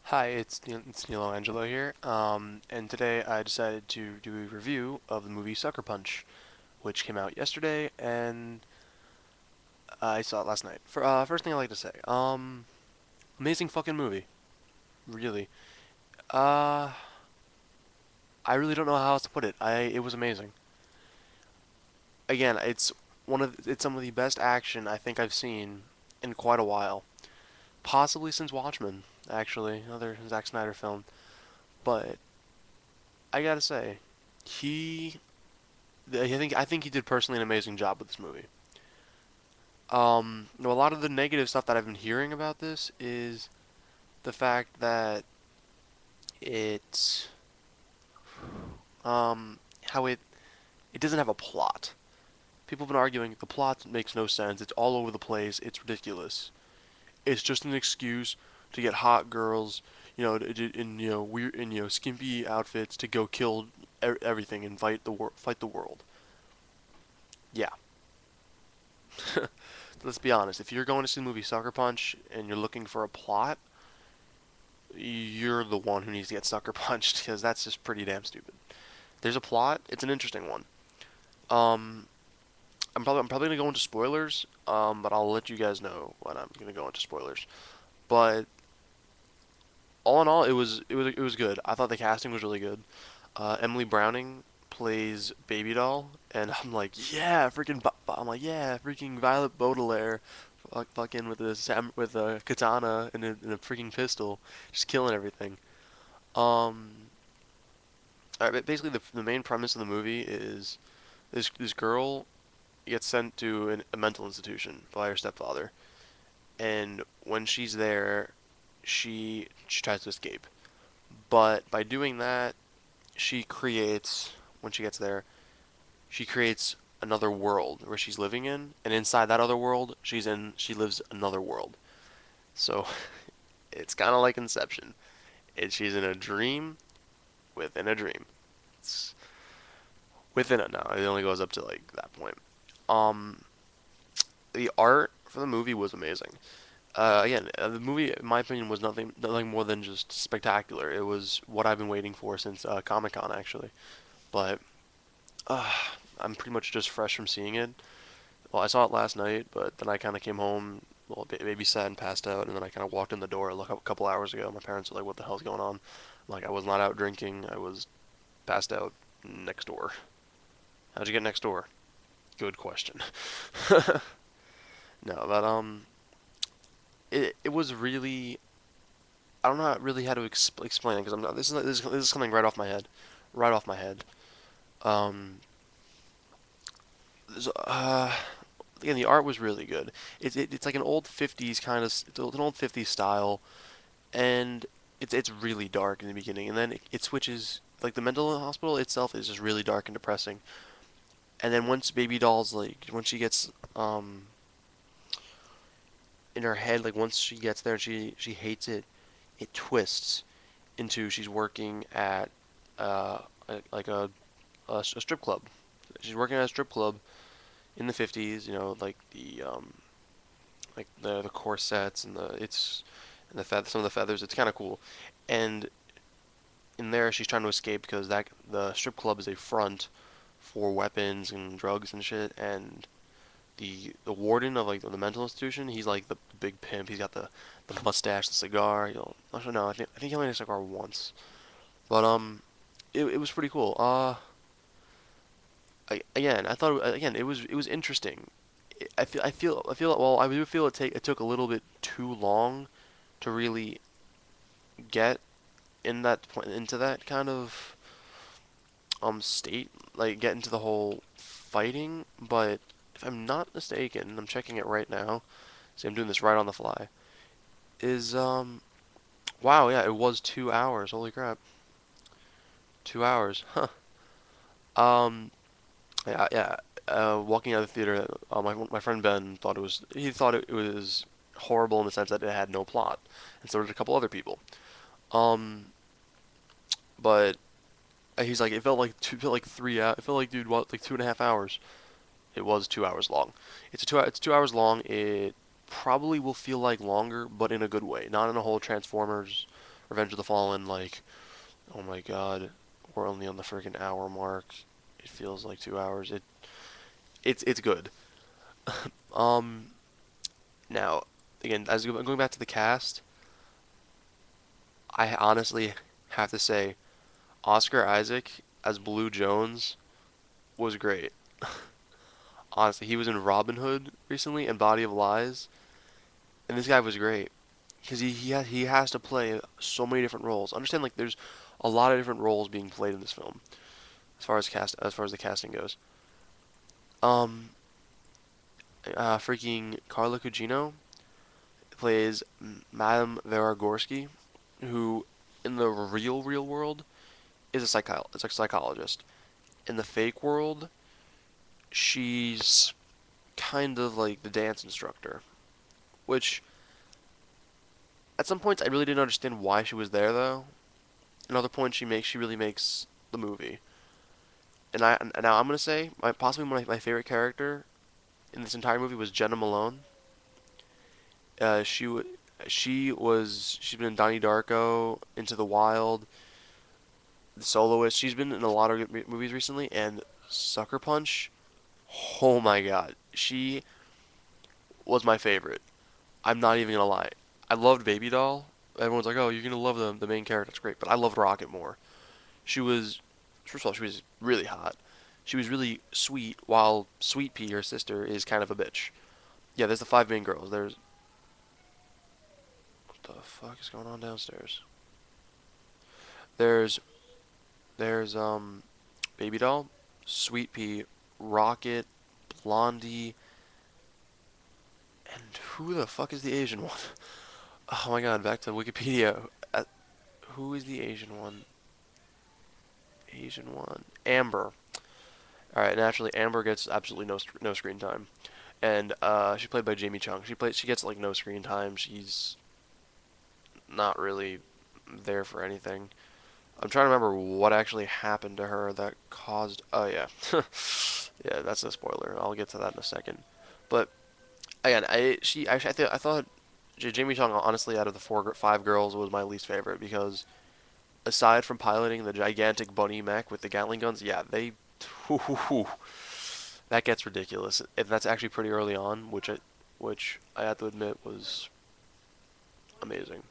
Hi, it's Nilo Angelo here, and today I decided to do a review of the movie Sucker Punch, which came out yesterday, and I saw it last night. First thing I'd like to say, amazing fucking movie, really. Uh, I really don't know how else to put it. It was amazing. Again, it's some of the best action I think I've seen in quite a while, possibly since Watchmen, actually, another Zack Snyder film. But I gotta say, he I think he did personally an amazing job with this movie. A lot of the negative stuff that I've been hearing about this is the fact that it's how it doesn't have a plot. People have been arguing the plot makes no sense. It's all over the place. It's ridiculous. It's just an excuse to get hot girls, in weird in skimpy outfits to go kill everything and fight the world. Yeah, let's be honest. If you're going to see the movie Sucker Punch and you're looking for a plot, you're the one who needs to get sucker punched because that's just pretty damn stupid. There's a plot. It's an interesting one. Um, I'm probably gonna go into spoilers. But I'll let you guys know when I'm gonna go into spoilers. But all in all, it was good. I thought the casting was really good. Emily Browning plays Baby Doll, and I'm like, yeah, freaking Violet Baudelaire, fucking with a katana and a freaking pistol, just killing everything. Um, but basically, the main premise of the movie is this girl gets sent to a mental institution by her stepfather, and when she's there, she tries to escape. But by doing that, she creates when she gets there, she creates another world where she's living in, and inside that other world, she lives another world. So it's kind of like Inception. She's in a dream within a dream. It's within it now. It only goes up to like that point. Um, the art for the movie was amazing. The movie, in my opinion, was nothing more than just spectacular. It was what I've been waiting for since Comic Con, actually. But uh, I'm pretty much just fresh from seeing it. Well, I saw it last night, but then I kind of came home, well, babysat and passed out, and then I kind of walked in the door like a couple hours ago. My parents were like, "What the hell's going on?" Like, I was not out drinking. I was passed out next door. How'd you get next door? Good question. No, but it was really, I don't know really how to explain it because I'm not. This is coming right off my head, right off my head. Um, there's, Again, the art was really good. It's like an old 50s kind of, it's an old 50s style, and it's really dark in the beginning, and then it switches. Like the mental hospital itself is just really dark and depressing, and then once Baby Doll's like, when she gets in her head, like once she gets there and she hates it, it twists into she's working at uh like a strip club. She's working at a strip club in the 50s, like the corsets and some of the feathers. It's kind of cool. And in there, she's trying to escape because that the strip club is a front for weapons and drugs and shit. And the warden of like the mental institution, he's like the big pimp. He's got the mustache, the cigar. Actually no, I think he only had a cigar once. But it was pretty cool. Again, I thought again it was interesting. Well, I do feel it took a little bit too long to really get in that point into that kind of state, like get into the whole fighting. But if I'm not mistaken, and I'm checking it right now, see, I'm doing this right on the fly. Is Wow, yeah, it was 2 hours. Holy crap, 2 hours, huh? Um, yeah, yeah. Walking out of the theater, my friend Ben thought it was horrible in the sense that it had no plot, and so did a couple other people. Um, but he's like, it felt like 3 hours. It felt like, dude, what, like 2.5 hours. It was 2 hours long. It's 2 hours long. It probably will feel like longer, but in a good way, not in a whole Transformers Revenge of the Fallen, like, oh my god, we're only on the freaking hour mark. It feels like 2 hours. It's good. Um, Now, again, as going back to the cast, I honestly have to say Oscar Isaac as Blue Jones was great. Honestly, he was in Robin Hood recently and Body of Lies, and this guy was great because he has to play so many different roles. Understand, like, there's a lot of different roles being played in this film as far as the casting goes. Um, Freaking Carla Gugino plays Madame Varagorsky, who in the real world is is a psychologist. In the fake world, she's kind of like the dance instructor, which at some points I really didn't understand why she was there though. In other points she really makes the movie. And now I'm gonna say possibly my favorite character in this entire movie was Jenna Malone. Uh, she w- she's been in Donnie Darko, Into the Wild, The Soloist. She's been in a lot of movies recently, and Sucker Punch. Oh my God, she was my favorite. I'm not even gonna lie. I loved Baby Doll. Everyone's like, "Oh, you're gonna love the main character. It's great," but I loved Rocket more. She was, first of all, she was really hot. She was really sweet, while Sweet Pea, her sister, is kind of a bitch. Yeah, there's the five main girls. There's what the fuck is going on downstairs? There's there's Baby Doll, Sweet Pea, Rocket, Blondie, and who the fuck is the Asian one? Oh my god, back to Wikipedia. Who is the Asian one? Asian one. Amber. All right, naturally Amber gets absolutely no screen time, and she's played by Jamie Chung. She gets like no screen time. She's not really there for anything. I'm trying to remember what actually happened to her that caused. Oh yeah, yeah, that's a spoiler. I'll get to that in a second. But again, I thought Jamie Chung honestly out of the five girls was my least favorite because aside from piloting the gigantic bunny mech with the Gatling guns, yeah, that gets ridiculous, and that's actually pretty early on, which I have to admit was amazing.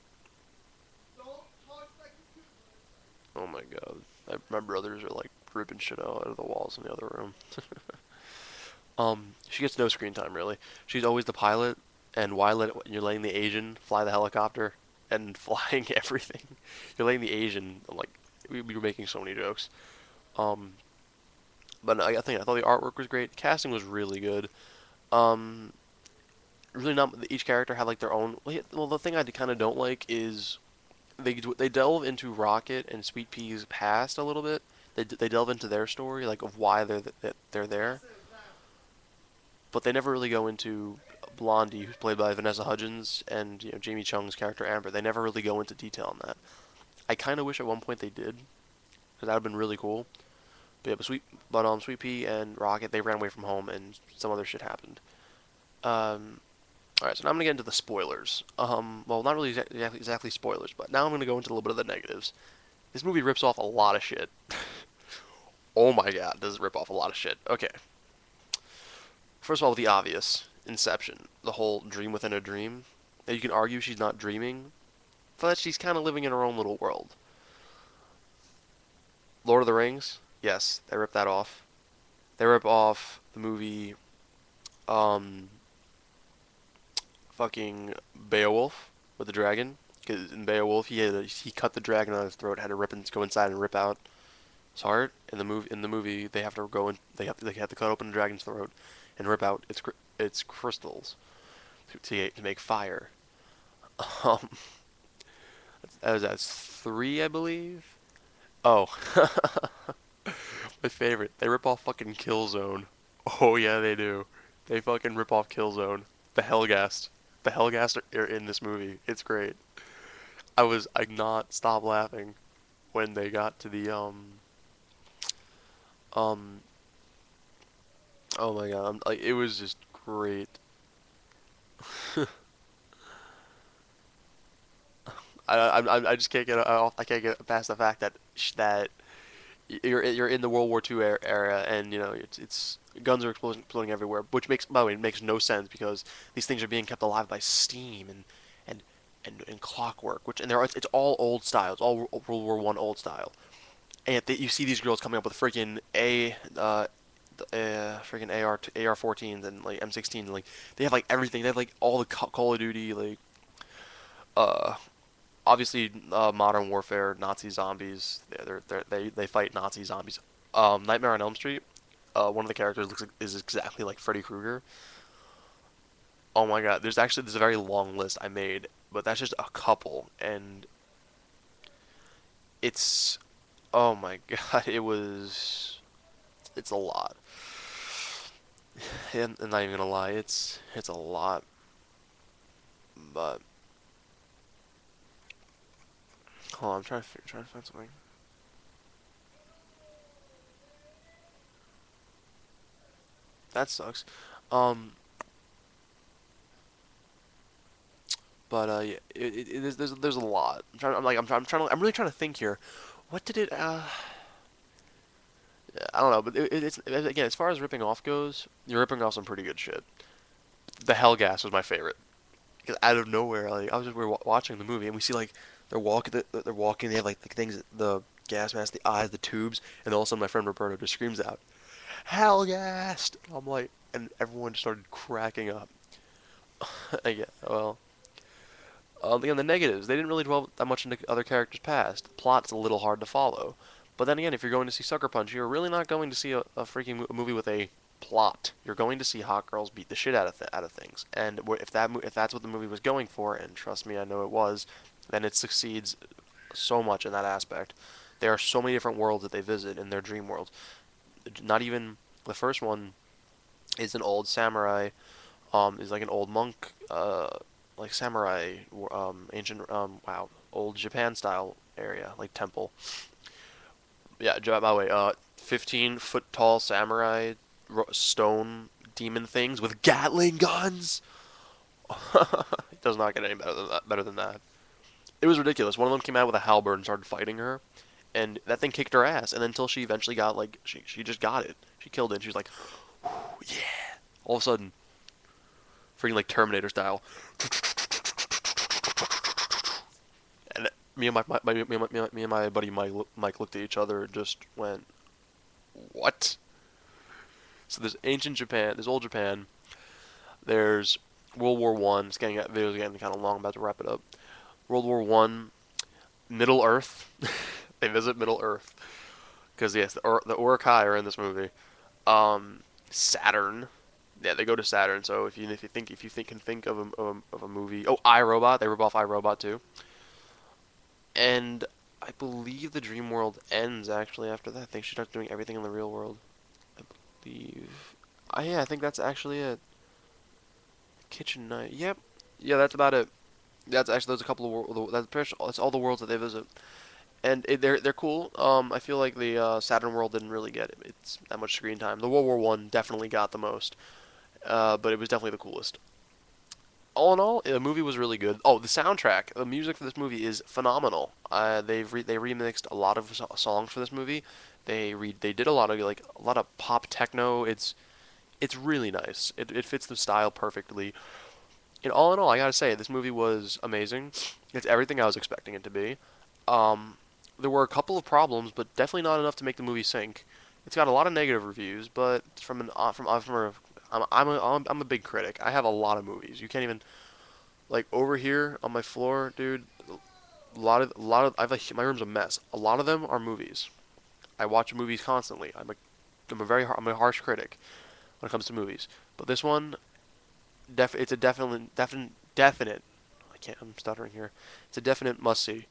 Oh my god, my brothers are like ripping shit out of the walls in the other room. She gets no screen time really. She's always the pilot, and you're letting the Asian fly the helicopter and flying everything. You're letting the Asian like we were making so many jokes. Um, but no, I thought the artwork was great. The casting was really good. Um, Really not each character had like their own. Well, the thing I kind of don't like is they delve into Rocket and Sweet Pea's past a little bit. They delve into their story, like of why they're there, but they never really go into Blondie, who's played by Vanessa Hudgens, and Jamie Chung's character Amber. They never really go into detail on that. I kind of wish at one point they did, because that would have been really cool. But yeah, Sweet Pea and Rocket they ran away from home, and some other shit happened. Um, all right, so now I'm gonna get into the spoilers. Well, not really exactly spoilers, but now I'm gonna go into a little bit of the negatives. This movie rips off a lot of shit. Oh my god, does it rip off a lot of shit? Okay, first of all, the obvious, Inception, the whole dream within a dream. Now, you can argue she's not dreaming, but she's kind of living in her own little world. Lord of the Rings, yes, they rip that off. They rip off the movie, um, fucking Beowulf with the dragon. Because in Beowulf, he cut the dragon on his throat, had to go inside and rip out his heart. In the movie, they have to go in, they have to cut open the dragon's throat and rip out its crystals to make fire. Um, that's three, I believe. Oh, my favorite. They rip off fucking Killzone. Oh yeah, they do. They fucking rip off Killzone. The Hellgast. The Hellgast are in this movie. It's great. I not stop laughing when they got to the um oh my god, like it was just great. I just can't get off. I can't get past the fact that you're in the World War II era, and you know it's guns are exploding everywhere, which makes, by the way, it makes no sense because these things are being kept alive by steam and and clockwork, which, and it's all old style, it's all World War One old style, and yet you see these girls coming up with freaking freaking AR-14s and like M16, like they have like everything, they have like all the Call of Duty, like uh obviously modern warfare, Nazi zombies. They fight Nazi zombies. Nightmare on Elm Street. One of the characters is exactly like Freddy Krueger. Oh my God, there's a very long list I made, but that's just a couple, and it's, oh my God, it's a lot. And I'm not even gonna lie, it's a lot. But hold on, I'm trying to find something. That sucks. Um, But yeah, there's a lot. I'm really trying to think here. What did it? I don't know, but it's again, as far as ripping off goes, you're ripping off some pretty good shit. The Hellgas was my favorite because out of nowhere, like I was just we were watching the movie and we see like they're walking, they have like the things, the gas mask, the eyes, the tubes, and all of a sudden my friend Roberto just screams out, "Hellgas!" I'm like, and everyone just started cracking up. Yeah, well, again, the negatives, they didn't really dwell that much into other characters' past. The plot's a little hard to follow. But then again, if you're going to see Sucker Punch, you're really not going to see a freaking movie with a plot. You're going to see hot girls beat the shit out of things. And if that's what the movie was going for, and trust me, I know it was, then it succeeds so much in that aspect. There are so many different worlds that they visit in their dream world. Not even the first one is an old samurai, is like an old monk, like samurai, ancient, wow, old Japan style area, like temple. Yeah, by the way, 15-foot tall samurai stone demon things with Gatling guns. It does not get any better than that. Better than that. It was ridiculous. One of them came out with a halberd and started fighting her, and that thing kicked her ass. And until she eventually got like she just got it. She killed it. And she was like, yeah. All of a sudden, freaking like Terminator style. And me and my buddy Mike looked at each other and just went, "What?" So there's ancient Japan, there's old Japan, there's World War One. It's getting videos getting kind of long. I'm about to wrap it up. World War One, Middle Earth. They visit Middle Earth because yes, the Uruk-hai are in this movie. Saturn. Yeah, they go to Saturn. So if you can think of a movie. Oh, iRobot. They rip off iRobot too. And I believe the dream world ends actually after that. I think she starts doing everything in the real world. I believe. Yeah, I think that's actually it. Kitchen night. Yep. Yeah, that's about it. That's actually there's a couple of worlds. That's all the worlds that they visit, and they're cool. I feel like the Saturn world didn't really get it's that much screen time. The World War One definitely got the most, but it was definitely the coolest. All in all, the movie was really good. Oh, the soundtrack, the music for this movie is phenomenal. They remixed a lot of songs for this movie. They did a lot of like a lot of pop techno. It's really nice. It fits the style perfectly. And all in all, I gotta say this movie was amazing. It's everything I was expecting it to be. Um, there were a couple of problems, but definitely not enough to make the movie sink. It's got a lot of negative reviews, but from a I'm a big critic. I have a lot of movies. You can't even like over here on my floor, dude. A lot of my room's a mess. A lot of them are movies. I watch movies constantly. I'm a harsh critic when it comes to movies. But this one, it's a definite. I can't. I'm stuttering here. It's a definite must see.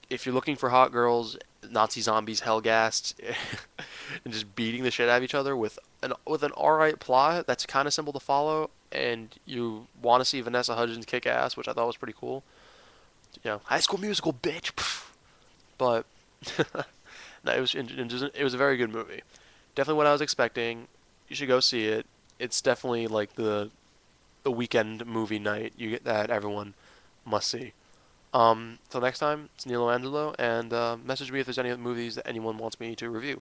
If you're looking for hot girls, Nazi zombies, hellgassed, and just beating the shit out of each other with an alright plot that's kind of simple to follow, and you want to see Vanessa Hudgens kick ass, which I thought was pretty cool. High School Musical, bitch. But no, it was a very good movie. Definitely what I was expecting. You should go see it. It's definitely like the weekend movie night. You get that everyone must see. Till next time, it's Nilo Angelo, and message me if there's any movies that anyone wants me to review.